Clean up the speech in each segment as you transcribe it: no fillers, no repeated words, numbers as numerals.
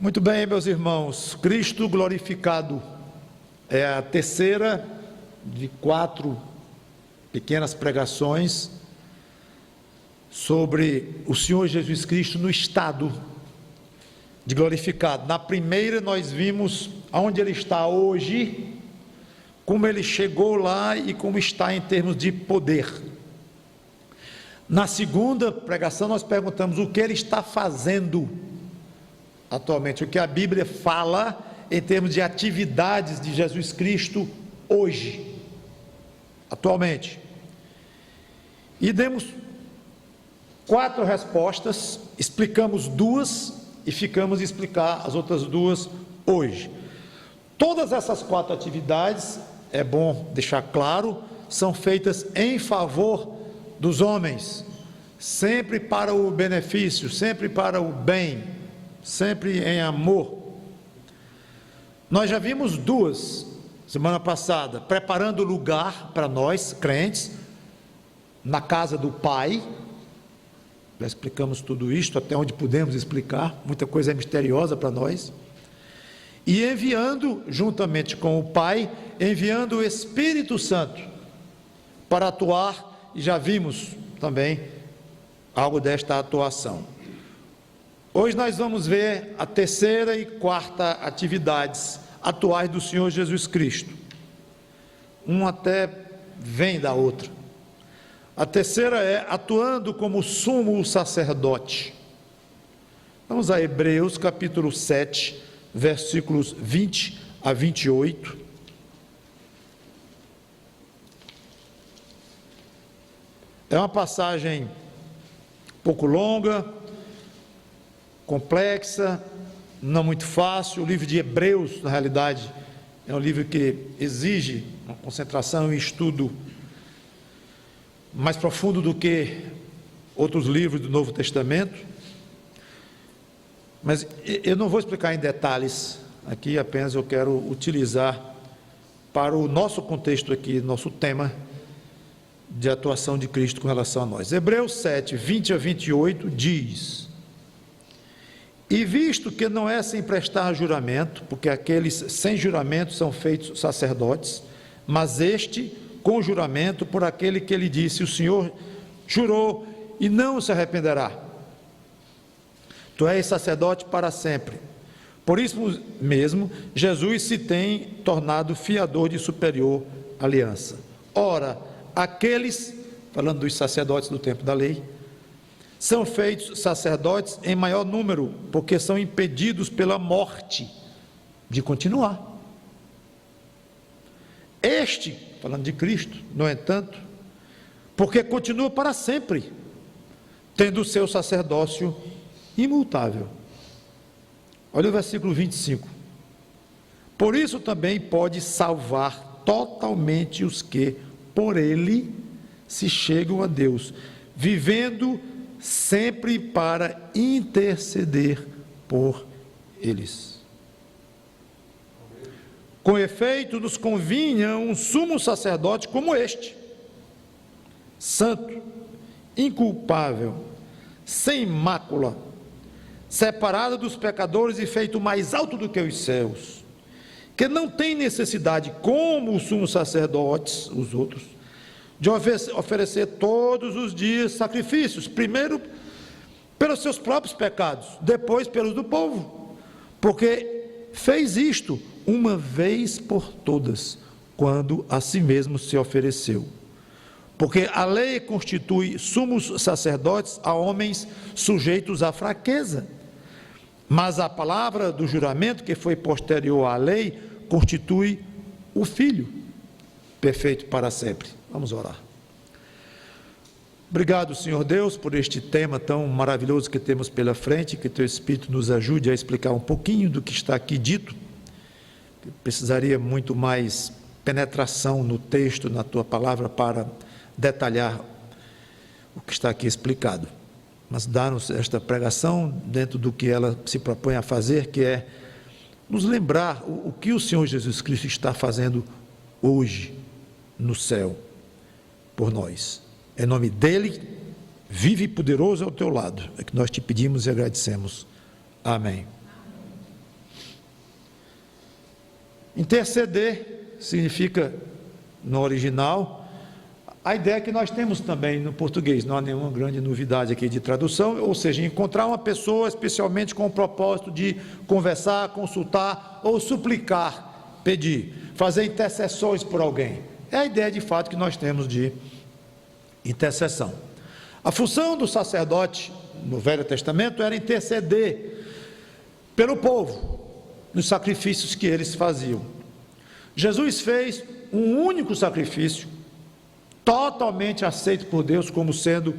Muito bem, meus irmãos, Cristo glorificado é a terceira de 4 pequenas pregações sobre o Senhor Jesus Cristo no estado de glorificado. Na primeira nós vimos onde Ele está hoje, como Ele chegou lá e como está em termos de poder. Na segunda pregação nós perguntamos o que Ele está fazendo atualmente, o que a Bíblia fala em termos de atividades de Jesus Cristo hoje, atualmente. E demos 4 respostas, explicamos 2 e ficamos a explicar as outras 2 hoje. Todas essas 4 atividades, é bom deixar claro, são feitas em favor dos homens, sempre para o benefício, sempre para o bem, sempre em amor. Nós já vimos 2 semana passada, preparando lugar para nós, crentes, na casa do Pai. Já explicamos tudo isto, até onde pudemos explicar, muita coisa é misteriosa para nós. E enviando, juntamente com o Pai, enviando o Espírito Santo para atuar, e já vimos também algo desta atuação. Hoje nós vamos ver a terceira e 4ª atividades atuais do Senhor Jesus Cristo. Uma até vem da outra. A terceira é atuando como sumo sacerdote. Vamos a Hebreus capítulo 7, versículos 20 a 28. É uma passagem um pouco longa, complexa, não muito fácil. O livro de Hebreus, na realidade, é um livro que exige uma concentração e estudo mais profundo do que outros livros do Novo Testamento. Mas eu não vou explicar em detalhes aqui, apenas eu quero utilizar para o nosso contexto aqui, nosso tema de atuação de Cristo com relação a nós. Hebreus 7, 20 a 28 diz: e visto que não é sem prestar juramento, porque aqueles sem juramento são feitos sacerdotes, mas este com juramento por aquele que ele disse, o Senhor jurou e não se arrependerá. Tu és sacerdote para sempre. Por isso mesmo, Jesus se tem tornado fiador de superior aliança. Ora, aqueles, falando dos sacerdotes do tempo da lei, são feitos sacerdotes em maior número, porque são impedidos pela morte de continuar. Este, falando de Cristo, no entanto, porque continua para sempre, tendo o seu sacerdócio imutável. Olha o versículo 25. Por isso também pode salvar totalmente os que, por ele, se chegam a Deus, vivendo sempre para interceder por eles. Com efeito, nos convinha um sumo sacerdote como este, santo, inculpável, sem mácula, separado dos pecadores e feito mais alto do que os céus, que não tem necessidade, como os sumos sacerdotes, os outros, de oferecer todos os dias sacrifícios, primeiro pelos seus próprios pecados, depois pelos do povo, porque fez isto uma vez por todas, quando a si mesmo se ofereceu. Porque a lei constitui sumos sacerdotes a homens sujeitos à fraqueza, mas a palavra do juramento, que foi posterior à lei, constitui o Filho, perfeito para sempre. Vamos orar. Obrigado, Senhor Deus, por este tema tão maravilhoso que temos pela frente, que Teu Espírito nos ajude a explicar um pouquinho do que está aqui dito. Precisaria muito mais penetração no texto, na Tua palavra, para detalhar o que está aqui explicado. Mas dá-nos esta pregação dentro do que ela se propõe a fazer, que é nos lembrar o que o Senhor Jesus Cristo está fazendo hoje no céu por nós. Em nome dele, vive e poderoso ao teu lado, é que nós te pedimos e agradecemos. Amém. Interceder significa, no original, a ideia que nós temos também no português, não há nenhuma grande novidade aqui de tradução, ou seja, encontrar uma pessoa especialmente com o propósito de conversar, consultar ou suplicar, pedir, fazer intercessões por alguém. É a ideia de fato que nós temos de intercessão. A função do sacerdote no Velho Testamento era interceder pelo povo, nos sacrifícios que eles faziam. Jesus fez um único sacrifício, totalmente aceito por Deus como sendo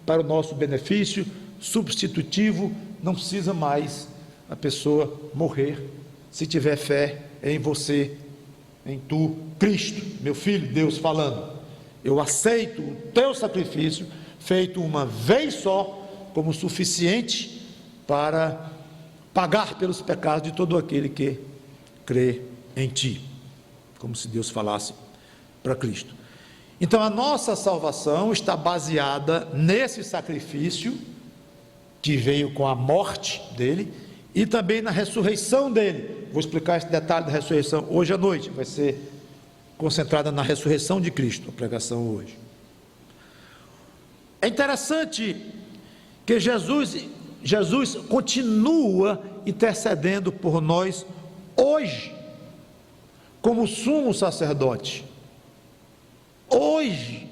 para o nosso benefício, substitutivo, não precisa mais a pessoa morrer, se tiver fé em você, em tu, Cristo, meu filho, Deus falando, eu aceito o teu sacrifício, feito uma vez só, como suficiente para pagar pelos pecados de todo aquele que crê em ti, como se Deus falasse para Cristo. Então a nossa salvação está baseada nesse sacrifício que veio com a morte dele e também na ressurreição dele. Vou explicar esse detalhe da ressurreição hoje à noite, vai ser concentrada na ressurreição de Cristo, a pregação hoje. É interessante que Jesus continua intercedendo por nós hoje, como sumo sacerdote. Hoje,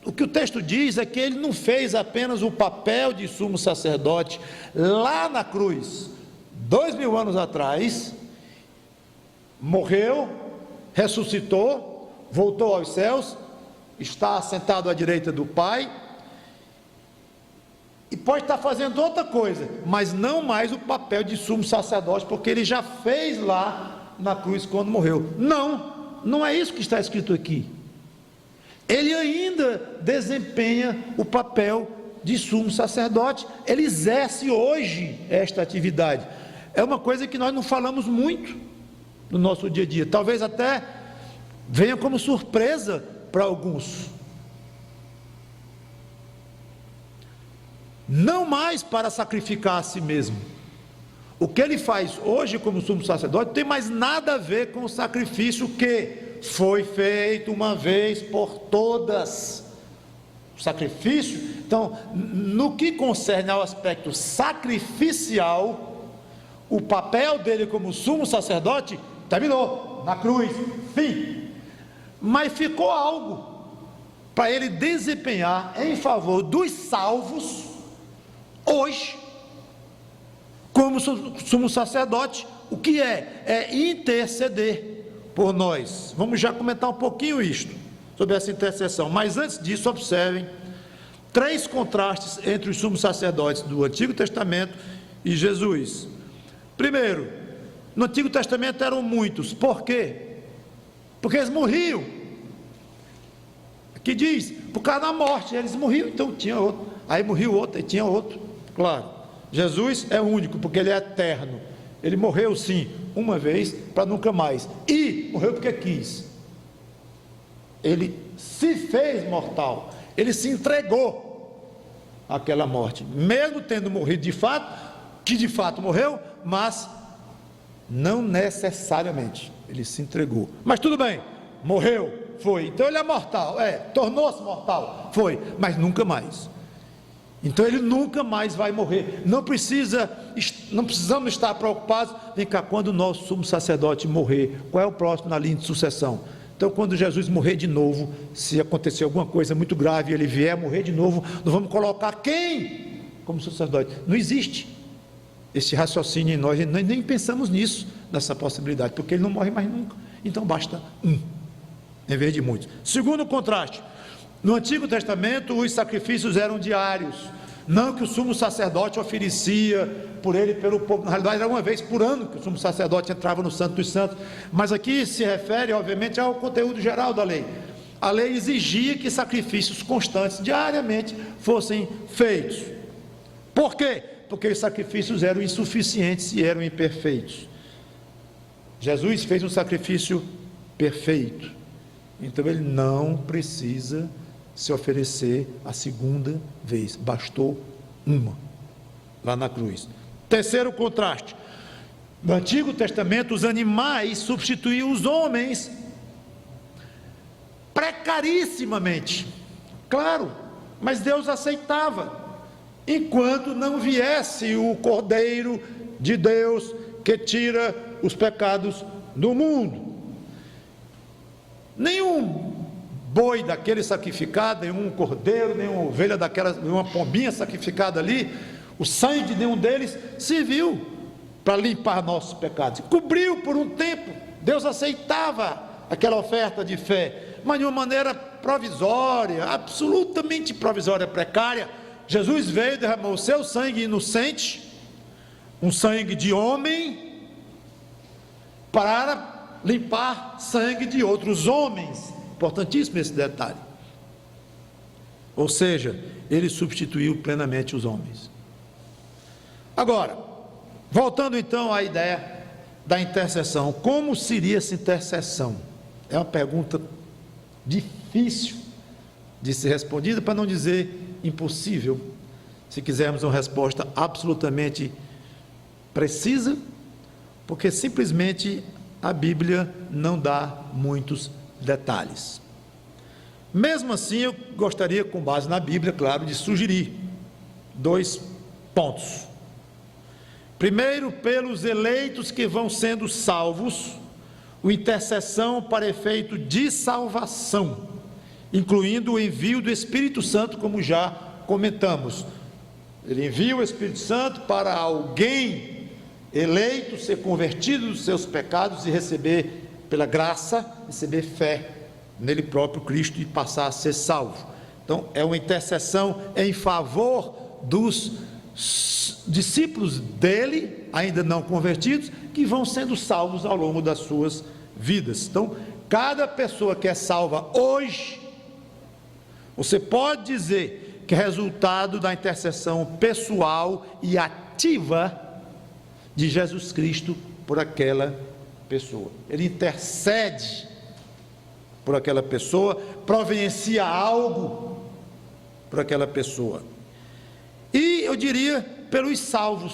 o que o texto diz é que ele não fez apenas o papel de sumo sacerdote lá na cruz, 2000 anos atrás, morreu, ressuscitou, voltou aos céus, está sentado à direita do Pai, e pode estar fazendo outra coisa, mas não mais o papel de sumo sacerdote, porque ele já fez lá na cruz quando morreu. Não é isso que está escrito aqui. Ele ainda desempenha o papel de sumo sacerdote, ele exerce hoje esta atividade. É uma coisa que nós não falamos muito no nosso dia a dia, talvez até venha como surpresa para alguns. Não mais para sacrificar a si mesmo. O que ele faz hoje como sumo sacerdote não tem mais nada a ver com o sacrifício que foi feito uma vez por todas. O sacrifício, então, no que concerne ao aspecto sacrificial, o papel dele como sumo sacerdote terminou, na cruz, fim. Mas ficou algo para ele desempenhar em favor dos salvos hoje, como sumo sacerdote. O que é interceder por nós. Vamos já comentar um pouquinho isto, sobre essa intercessão, mas antes disso, observem 3 contrastes entre os sumos sacerdotes do Antigo Testamento e Jesus. Primeiro, no Antigo Testamento eram muitos. Por quê? Porque eles morriam. Aqui diz, por causa da morte, eles morriam, então tinha outro, aí morreu outro, e tinha outro. Claro, Jesus é único, porque ele é eterno. Ele morreu sim, uma vez, para nunca mais, e morreu porque quis. Ele se fez mortal, ele se entregou àquela morte, mesmo tendo morrido de fato, que de fato morreu, mas não necessariamente, ele se entregou. Mas tudo bem, morreu, foi, então ele é mortal, tornou-se mortal, foi, mas nunca mais. Então ele nunca mais vai morrer. Não precisamos estar preocupados. Vem cá, quando o nosso sumo sacerdote morrer, qual é o próximo na linha de sucessão? Então, quando Jesus morrer de novo, se acontecer alguma coisa muito grave e ele vier morrer de novo, nós vamos colocar quem como sacerdote? Não existe esse raciocínio em nós, nem pensamos nisso, nessa possibilidade, porque ele não morre mais nunca. Então basta um, em vez de muitos. Segundo contraste, no Antigo Testamento os sacrifícios eram diários, não que o sumo sacerdote oferecia por ele e pelo povo. Na realidade era uma vez por ano que o sumo sacerdote entrava no Santo dos Santos, mas aqui se refere obviamente ao conteúdo geral da lei. A lei exigia que sacrifícios constantes diariamente fossem feitos. Por quê? Porque os sacrifícios eram insuficientes e eram imperfeitos. Jesus fez um sacrifício perfeito, então ele não precisa se oferecer a segunda vez, bastou uma lá na cruz. Terceiro contraste, No Antigo Testamento, os animais substituíam os homens precarissimamente, claro, mas Deus aceitava, enquanto não viesse o Cordeiro de Deus que tira os pecados do mundo. Nenhum boi daquele sacrificado, nenhum cordeiro, nenhuma ovelha daquela, nenhuma pombinha sacrificada ali, o sangue de nenhum deles serviu para limpar nossos pecados. Cobriu por um tempo. Deus aceitava aquela oferta de fé, mas de uma maneira provisória, absolutamente provisória, precária. Jesus veio, derramou o seu sangue inocente, um sangue de homem, para limpar sangue de outros homens. Importantíssimo esse detalhe. Ou seja, ele substituiu plenamente os homens. Agora, voltando então à ideia da intercessão, como seria essa intercessão? É uma pergunta difícil de ser respondida, para não dizer impossível, se quisermos uma resposta absolutamente precisa, porque simplesmente a Bíblia não dá muitos detalhes. Mesmo assim, eu gostaria, com base na Bíblia, claro, de sugerir 2 pontos. Primeiro, pelos eleitos que vão sendo salvos, o intercessão para efeito de salvação, incluindo o envio do Espírito Santo, como já comentamos. Ele envia o Espírito Santo para alguém eleito ser convertido dos seus pecados e receber, pela graça, receber fé nele próprio, Cristo, e passar a ser salvo. Então, é uma intercessão em favor dos discípulos dele, ainda não convertidos, que vão sendo salvos ao longo das suas vidas. Então, cada pessoa que é salva hoje, você pode dizer que é resultado da intercessão pessoal e ativa de Jesus Cristo por aquela pessoa. Ele intercede por aquela pessoa, providencia algo por aquela pessoa. E eu diria pelos salvos.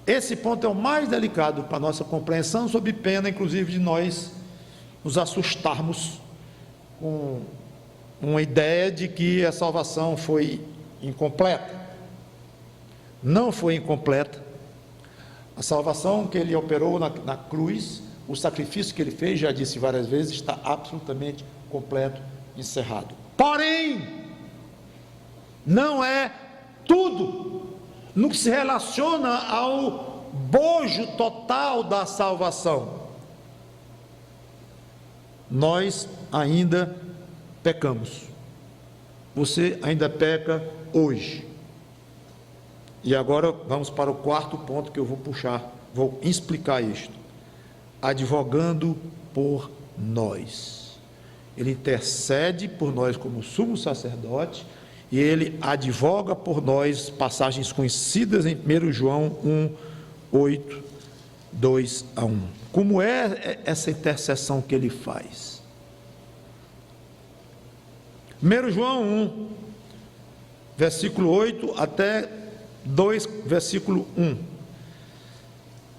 Esse ponto é o mais delicado para a nossa compreensão, sob pena, inclusive, de nós nos assustarmos com uma ideia de que a salvação foi incompleta. Não foi incompleta. A salvação que ele operou na cruz, o sacrifício que ele fez, já disse várias vezes, está absolutamente completo, encerrado. Porém, não é tudo no que se relaciona ao bojo total da salvação. Nós ainda pecamos. Você ainda peca hoje. E agora vamos para o 4º ponto que eu vou puxar, vou explicar isto. Advogando por nós. Ele intercede por nós como sumo sacerdote, e ele advoga por nós, passagens conhecidas em 1 João 1, 8, 2 a 1. Como é essa intercessão que ele faz? 1 João 1, versículo 8 até 2, versículo 1.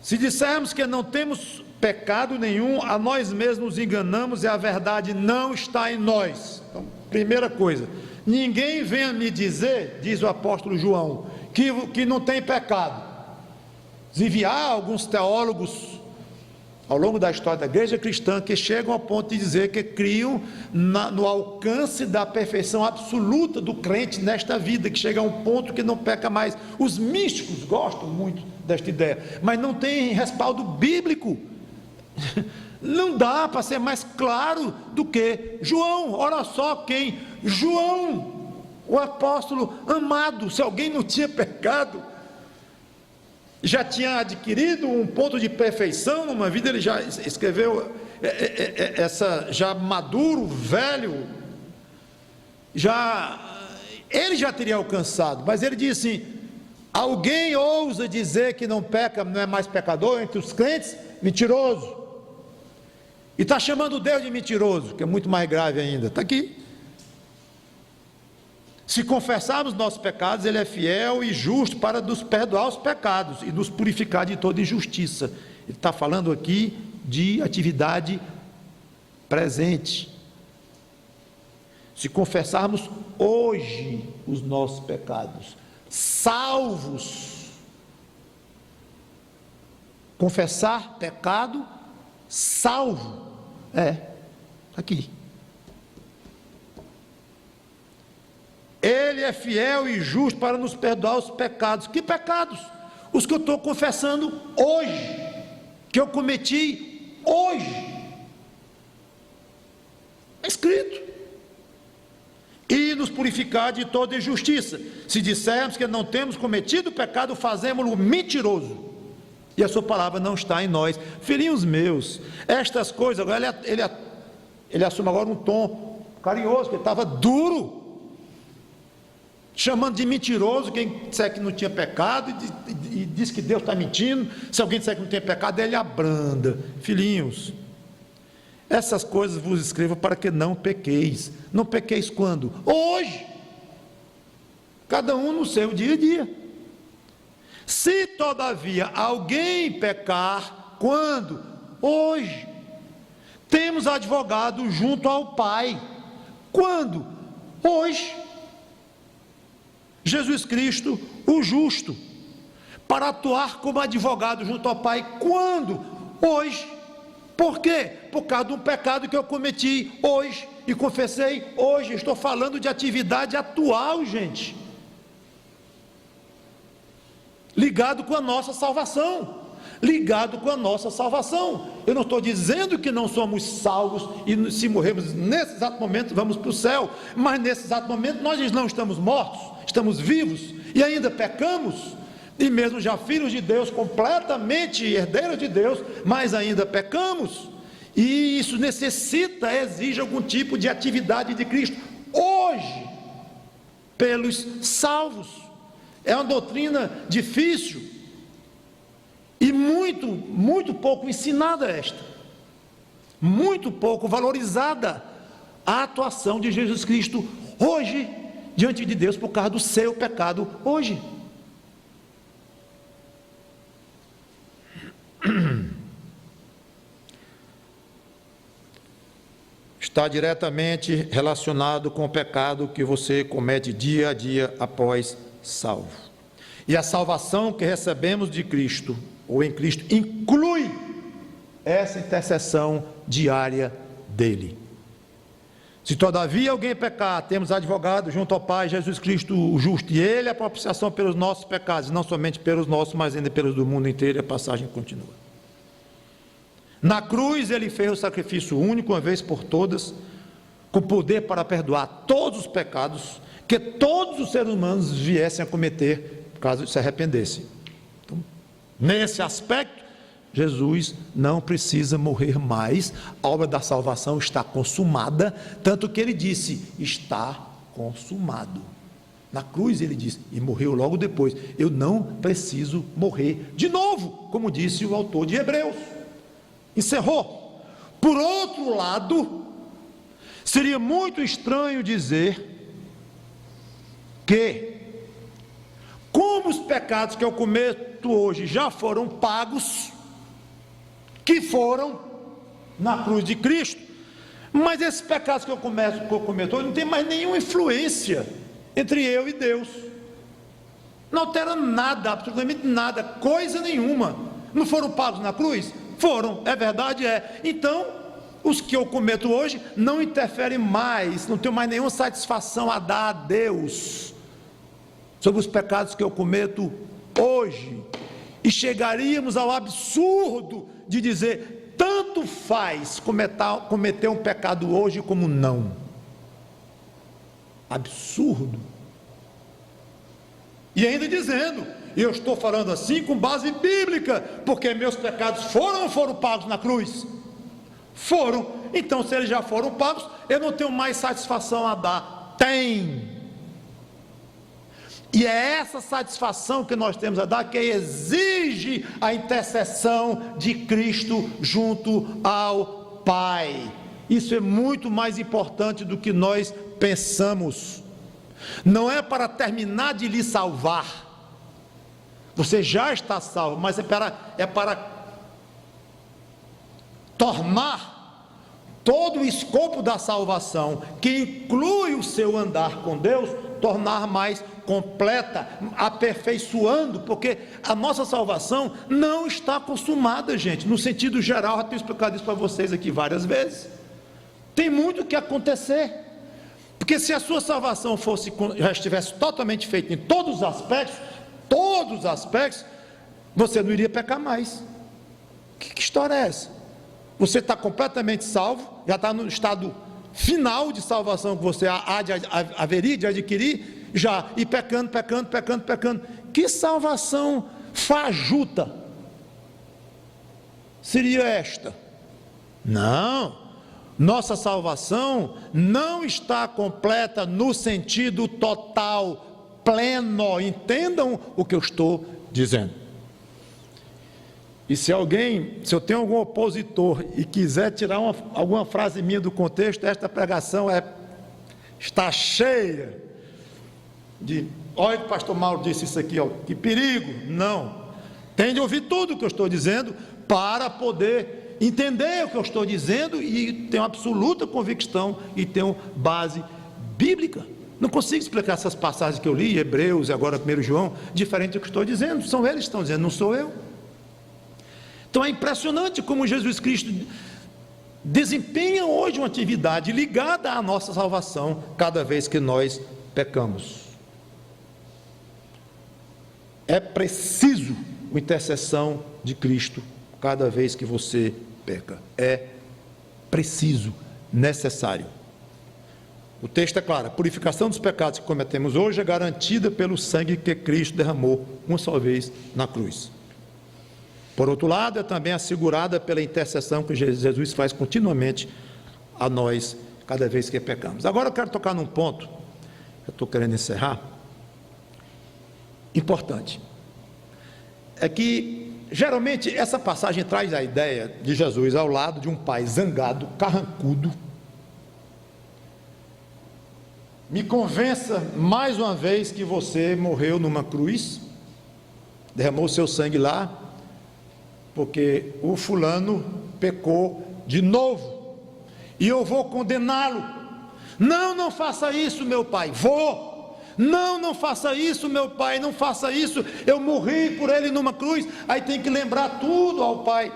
Se dissermos que não temos pecado nenhum, a nós mesmos nos enganamos e a verdade não está em nós. Então, primeira coisa, ninguém venha me dizer, diz o apóstolo João, que não tem pecado. Inclusive, há alguns teólogos ao longo da história da igreja cristã que chegam ao ponto de dizer que criam no alcance da perfeição absoluta do crente nesta vida, que chega a um ponto que não peca mais. Os místicos gostam muito desta ideia, mas não tem respaldo bíblico. Não dá para ser mais claro do que João. Olha só quem João, o apóstolo amado, se alguém não tinha pecado, já tinha adquirido um ponto de perfeição numa vida, ele já escreveu já maduro, velho, ele já teria alcançado, mas ele diz assim: alguém ousa dizer que não peca, não é mais pecador entre os crentes? Mentiroso. E está chamando Deus de mentiroso, que é muito mais grave ainda. Está aqui. Se confessarmos nossos pecados, Ele é fiel e justo para nos perdoar os pecados e nos purificar de toda injustiça. Ele está falando aqui de atividade presente. Se confessarmos hoje os nossos pecados, salvos. Confessar pecado, salvo. Aqui. Ele é fiel e justo para nos perdoar os pecados. Que pecados? Os que eu estou confessando hoje, que eu cometi hoje. É escrito. E nos purificar de toda injustiça. Se dissermos que não temos cometido pecado, fazemos-lo mentiroso, e a sua palavra não está em nós. Filhinhos meus, estas coisas, agora ele assume agora um tom carinhoso, que ele estava duro, chamando de mentiroso quem disser que não tinha pecado, e diz que Deus está mentindo. Se alguém disser que não tem pecado, ele abranda. Filhinhos, essas coisas vos escrevo para que não pequeis. Não pequeis quando? Hoje. Cada um no seu dia a dia. Se todavia alguém pecar, quando? Hoje. Temos advogado junto ao Pai. Quando? Hoje. Jesus Cristo, o justo, para atuar como advogado junto ao Pai. Quando? Hoje. Por quê? Por causa de um pecado que eu cometi hoje e confessei hoje. Estou falando de atividade atual, gente, ligado com a nossa salvação. Ligado com a nossa salvação. Eu não estou dizendo que não somos salvos e se morrermos nesse exato momento vamos para o céu, mas nesse exato momento nós não estamos mortos, estamos vivos e ainda pecamos, e mesmo já filhos de Deus, completamente herdeiros de Deus, mas ainda pecamos, e isso exige algum tipo de atividade de Cristo hoje pelos salvos. É uma doutrina difícil e muito pouco ensinada esta, muito pouco valorizada a atuação de Jesus Cristo hoje diante de Deus por causa do seu pecado hoje. Está diretamente relacionado com o pecado que você comete dia a dia após salvo. E a salvação que recebemos de Cristo, ou em Cristo, inclui essa intercessão diária dele. Se todavia alguém pecar, temos advogado junto ao Pai, Jesus Cristo o justo, e ele é a propiciação pelos nossos pecados, não somente pelos nossos, mas ainda pelos do mundo inteiro. E a passagem continua. Na cruz ele fez o sacrifício único, uma vez por todas, com poder para perdoar todos os pecados que todos os seres humanos viessem a cometer, caso se arrependessem. Então, nesse aspecto, Jesus não precisa morrer mais, a obra da salvação está consumada, tanto que ele disse, está consumado. Na cruz ele disse, e morreu logo depois, eu não preciso morrer de novo, como disse o autor de Hebreus. Encerrou. Por outro lado, seria muito estranho dizer que, como os pecados que eu cometo hoje já foram pagos, que foram na cruz de Cristo, mas esses pecados que eu cometo hoje não tem mais nenhuma influência entre eu e Deus, não altera nada, absolutamente nada, coisa nenhuma. Não foram pagos na cruz? Foram, é verdade, é. Então, os que eu cometo hoje não interferem mais, não tenho mais nenhuma satisfação a dar a Deus sobre os pecados que eu cometo hoje, e chegaríamos ao absurdo de dizer, tanto faz cometer um pecado hoje como não. Absurdo. E ainda dizendo, eu estou falando assim com base bíblica, porque meus pecados foram ou não foram pagos na cruz? Foram. Então, se eles já foram pagos, eu não tenho mais satisfação a dar. Tem. E é essa satisfação que nós temos a dar, que exige a intercessão de Cristo junto ao Pai. Isso é muito mais importante do que nós pensamos. não é para terminar de lhe salvar, você já está salvo, mas é para tornar todo o escopo da salvação, que inclui o seu andar com Deus, tornar mais completa, aperfeiçoando, porque a nossa salvação não está consumada, gente, no sentido geral. Já tenho explicado isso para vocês aqui várias vezes. Tem muito o que acontecer, porque se a sua salvação já estivesse totalmente feita em todos os aspectos, você não iria pecar mais. Que história é essa? Você está completamente salvo, já está no estado final de salvação que você haveria de adquirir, já, e pecando. Que salvação fajuta seria esta? Não, nossa salvação não está completa no sentido total, pleno. Entendam o que eu estou dizendo. E se eu tenho algum opositor e quiser tirar alguma frase minha do contexto, esta pregação está cheia de, olha, o pastor Mauro disse isso aqui, ó, que perigo. Não, tem de ouvir tudo o que eu estou dizendo para poder entender o que eu estou dizendo e tenho absoluta convicção e tenho base bíblica. Não consigo explicar essas passagens que eu li, Hebreus e agora 1 João, diferente do que estou dizendo. São eles que estão dizendo, não sou eu. Então é impressionante como Jesus Cristo desempenha hoje uma atividade ligada à nossa salvação cada vez que nós pecamos. É preciso a intercessão de Cristo cada vez que você peca. É preciso, necessário. O texto é claro: a purificação dos pecados que cometemos hoje é garantida pelo sangue que Cristo derramou uma só vez na cruz. Por outro lado, é também assegurada pela intercessão que Jesus faz continuamente a nós, cada vez que pecamos. Agora eu quero tocar num ponto, eu estou querendo encerrar, importante. É que, geralmente, essa passagem traz a ideia de Jesus ao lado de um pai zangado, carrancudo. Me convença mais uma vez que você morreu numa cruz, derramou seu sangue lá, porque o fulano pecou de novo, e eu vou condená-lo. Não faça isso, meu pai. Não faça isso, meu pai, não faça isso, eu morri por ele numa cruz. Aí tem que lembrar tudo ao pai.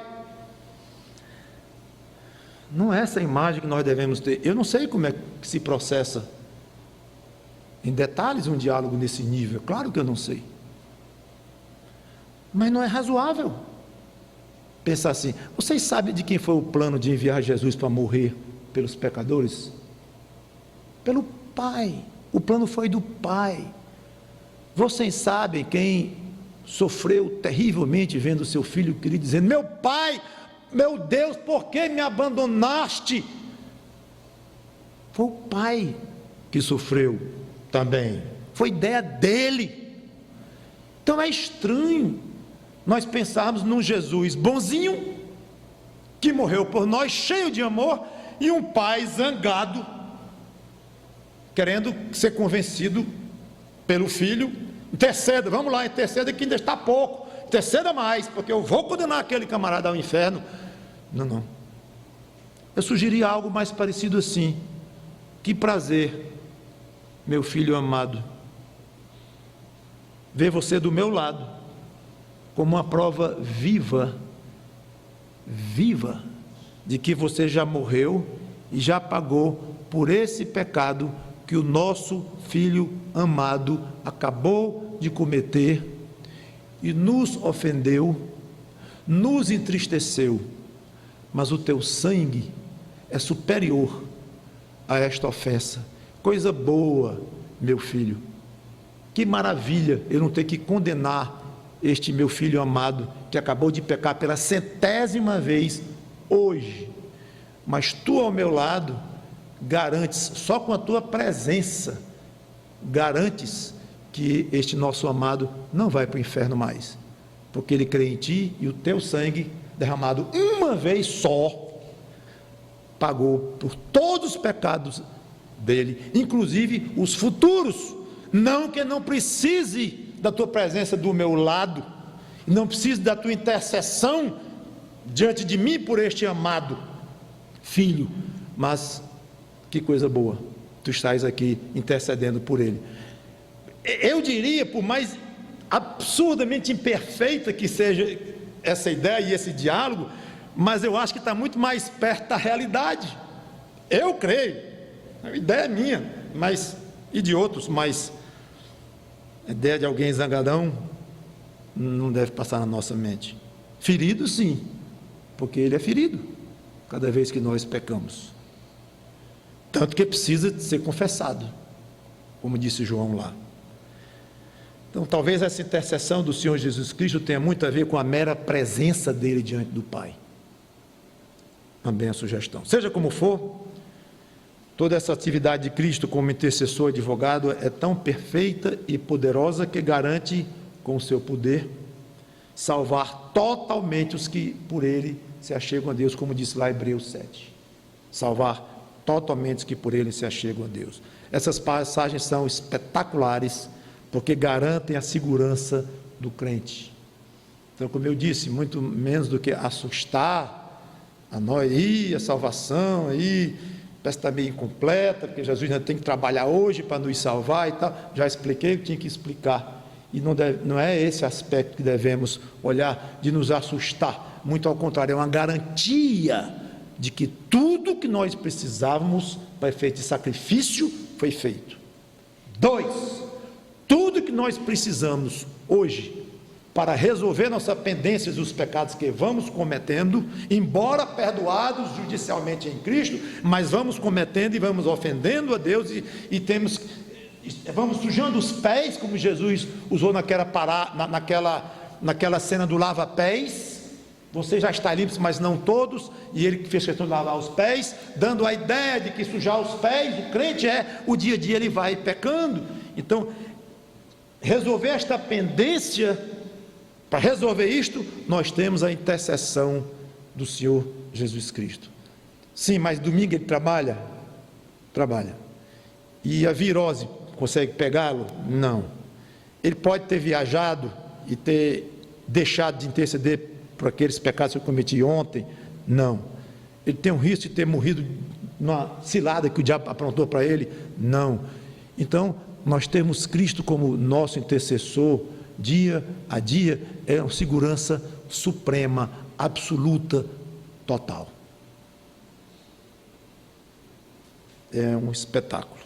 Não é essa a imagem que nós devemos ter. Eu não sei como é que se processa em detalhes um diálogo nesse nível, claro que eu não sei, mas não é razoável pensar assim. Vocês sabem de quem foi o plano de enviar Jesus para morrer pelos pecadores? Pelo Pai. O plano foi do Pai. Vocês sabem quem sofreu terrivelmente vendo seu filho querido dizendo: meu Pai, meu Deus, por que me abandonaste? Foi o Pai que sofreu também, foi ideia dele. Então é estranho nós pensarmos num Jesus bonzinho, que morreu por nós, cheio de amor, e um pai zangado, querendo ser convencido pelo filho. Interceda, vamos lá, interceda que ainda está pouco, interceda mais, porque eu vou condenar aquele camarada ao inferno. Não, eu sugeri algo mais parecido assim: que prazer, meu filho amado, ver você do meu lado, como uma prova viva, de que você já morreu e já pagou por esse pecado que o nosso filho amado acabou de cometer e nos ofendeu, nos entristeceu, mas o teu sangue é superior a esta ofensa. Coisa boa, meu filho, que maravilha eu não ter que condenar este meu filho amado, que acabou de pecar pela 100ª vez hoje, mas tu ao meu lado garantes, só com a tua presença, garantes que este nosso amado não vai para o inferno mais, porque ele crê em ti, e o teu sangue derramado uma vez só, pagou por todos os pecados dele, inclusive os futuros. Não que eu não precise da tua presença do meu lado, não precise da tua intercessão diante de mim por este amado filho, mas que coisa boa, tu estás aqui intercedendo por ele. Eu diria, por mais absurdamente imperfeita que seja essa ideia e esse diálogo, mas eu acho que está muito mais perto da realidade. Eu creio, a ideia é minha, mas e de outros, mas a ideia de alguém zangadão não deve passar na nossa mente. Ferido, sim, porque ele é ferido cada vez que nós pecamos, tanto que precisa ser confessado, como disse João lá. Então talvez essa intercessão do Senhor Jesus Cristo tenha muito a ver com a mera presença dele diante do Pai. Também a sugestão. Seja como for, toda essa atividade de Cristo como intercessor e advogado é tão perfeita e poderosa que garante, com o seu poder, salvar totalmente os que por ele se achegam a Deus, como disse lá Hebreus 7. Salvar totalmente os que por ele se achegam a Deus. Essas passagens são espetaculares, porque garantem a segurança do crente. Então, como eu disse, muito menos do que assustar a nós, a salvação, parece que está meio incompleta, porque Jesus ainda tem que trabalhar hoje para nos salvar e tal. Já expliquei o que tinha que explicar. E não é esse aspecto que devemos olhar, de nos assustar. Muito ao contrário, é uma garantia de que tudo que nós precisávamos para efeito de sacrifício foi feito. 2, tudo que nós precisamos hoje para resolver nossas pendências dos pecados que vamos cometendo, embora perdoados judicialmente em Cristo, mas vamos cometendo e vamos ofendendo a Deus vamos sujando os pés, como Jesus usou naquela cena do lava-pés. Você já está limpo, mas não todos, e ele fez questão de lavar os pés, dando a ideia de que sujar os pés, o crente o dia a dia ele vai pecando. Então, resolver esta pendência, para resolver isto, nós temos a intercessão do Senhor Jesus Cristo. Sim, mas domingo ele trabalha? Trabalha. E a virose, consegue pegá-lo? Não. Ele pode ter viajado e ter deixado de interceder por aqueles pecados que eu cometi ontem? Não. Ele tem um risco de ter morrido numa cilada que o diabo aprontou para ele? Não. Então, nós temos Cristo como nosso intercessor, dia a dia, é uma segurança suprema, absoluta, total. É um espetáculo.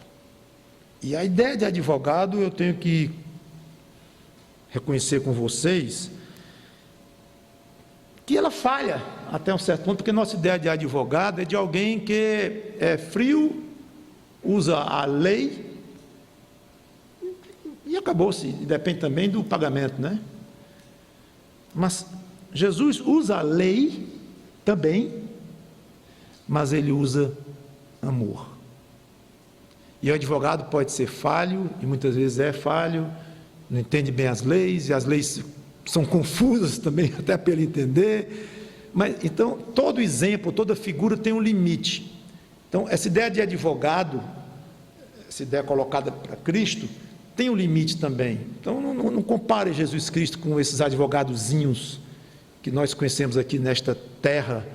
E a ideia de advogado, eu tenho que reconhecer com vocês, que ela falha até um certo ponto, porque nossa ideia de advogado é de alguém que é frio, usa a lei, e acabou-se, depende também do pagamento, né? Mas Jesus usa a lei também, mas ele usa amor. E o advogado pode ser falho, e muitas vezes é falho, não entende bem as leis, e as leis são confusas também, até para ele entender. Mas então, todo exemplo, toda figura tem um limite. Então, essa ideia de advogado, essa ideia colocada para Cristo, tem um limite também. Então, não compare Jesus Cristo com esses advogadozinhos que nós conhecemos aqui nesta terra,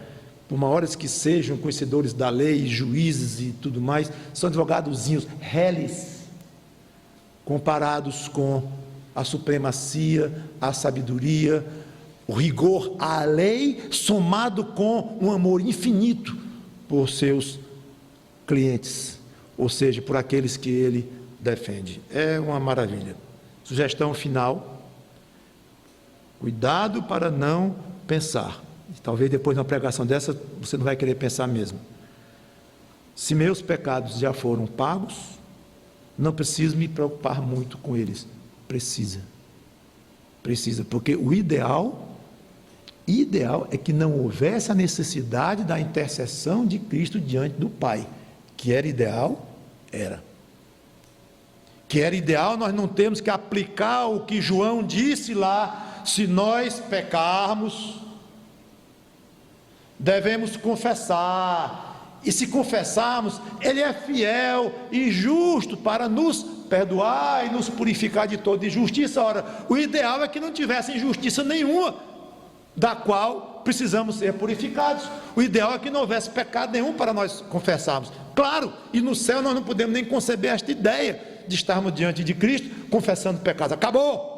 por maiores que sejam, conhecedores da lei, juízes e tudo mais, são advogadozinhos reles, comparados com a supremacia, a sabedoria, o rigor à lei, somado com um amor infinito por seus clientes, ou seja, por aqueles que ele defende. É uma maravilha. Sugestão final: cuidado para não pensar. Talvez depois de uma pregação dessa, você não vai querer pensar mesmo. Se meus pecados já foram pagos, não preciso me preocupar muito com eles. Precisa, porque o ideal é que não houvesse a necessidade da intercessão de Cristo diante do Pai. Que era ideal, era. Que era ideal, nós não temos que aplicar o que João disse lá: se nós pecarmos, devemos confessar e se confessarmos, Ele é fiel e justo para nos perdoar e nos purificar de toda injustiça. Ora, o ideal é que não tivesse injustiça nenhuma, da qual precisamos ser purificados. O ideal é que não houvesse pecado nenhum para nós confessarmos. Claro, e no céu nós não podemos nem conceber esta ideia de estarmos diante de Cristo confessando pecados. Acabou!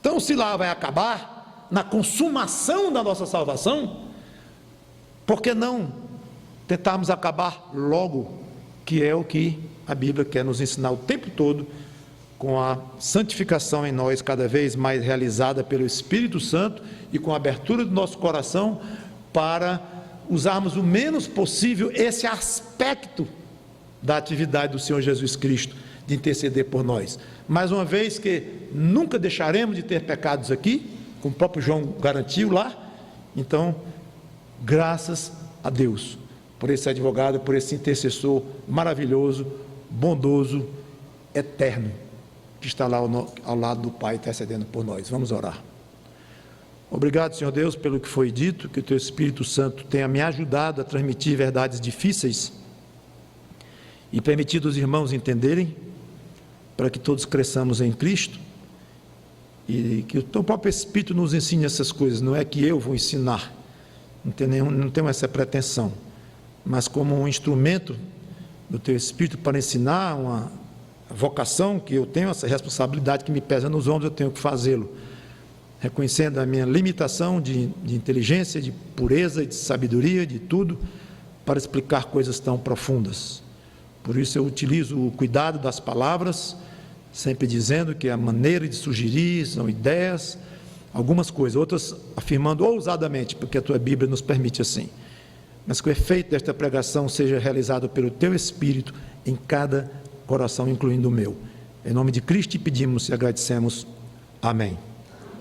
Então, se lá vai acabar, na consumação da nossa salvação, por que não tentarmos acabar logo, que é o que a Bíblia quer nos ensinar o tempo todo, com a santificação em nós cada vez mais realizada pelo Espírito Santo e com a abertura do nosso coração para usarmos o menos possível esse aspecto da atividade do Senhor Jesus Cristo, de interceder por nós. Mais uma vez que nunca deixaremos de ter pecados aqui, como o próprio João garantiu lá, então, graças a Deus, por esse advogado, por esse intercessor maravilhoso, bondoso, eterno, que está lá ao lado do Pai, intercedendo por nós. Vamos orar. Obrigado, Senhor Deus, pelo que foi dito, que o Teu Espírito Santo tenha me ajudado a transmitir verdades difíceis e permitido os irmãos entenderem, para que todos cresçamos em Cristo, e que o Teu próprio Espírito nos ensine essas coisas. Não é que eu vou ensinar, não tenho essa pretensão, mas como um instrumento do Teu Espírito para ensinar, uma vocação que eu tenho, essa responsabilidade que me pesa nos ombros, eu tenho que fazê-lo, reconhecendo a minha limitação de inteligência, de pureza, de sabedoria, de tudo, para explicar coisas tão profundas. Por isso eu utilizo o cuidado das palavras, sempre dizendo que a maneira de sugerir são ideias, algumas coisas, outras afirmando ousadamente, porque a Tua Bíblia nos permite assim, mas que o efeito desta pregação seja realizado pelo Teu Espírito em cada coração, incluindo o meu. Em nome de Cristo te pedimos e agradecemos. Amém.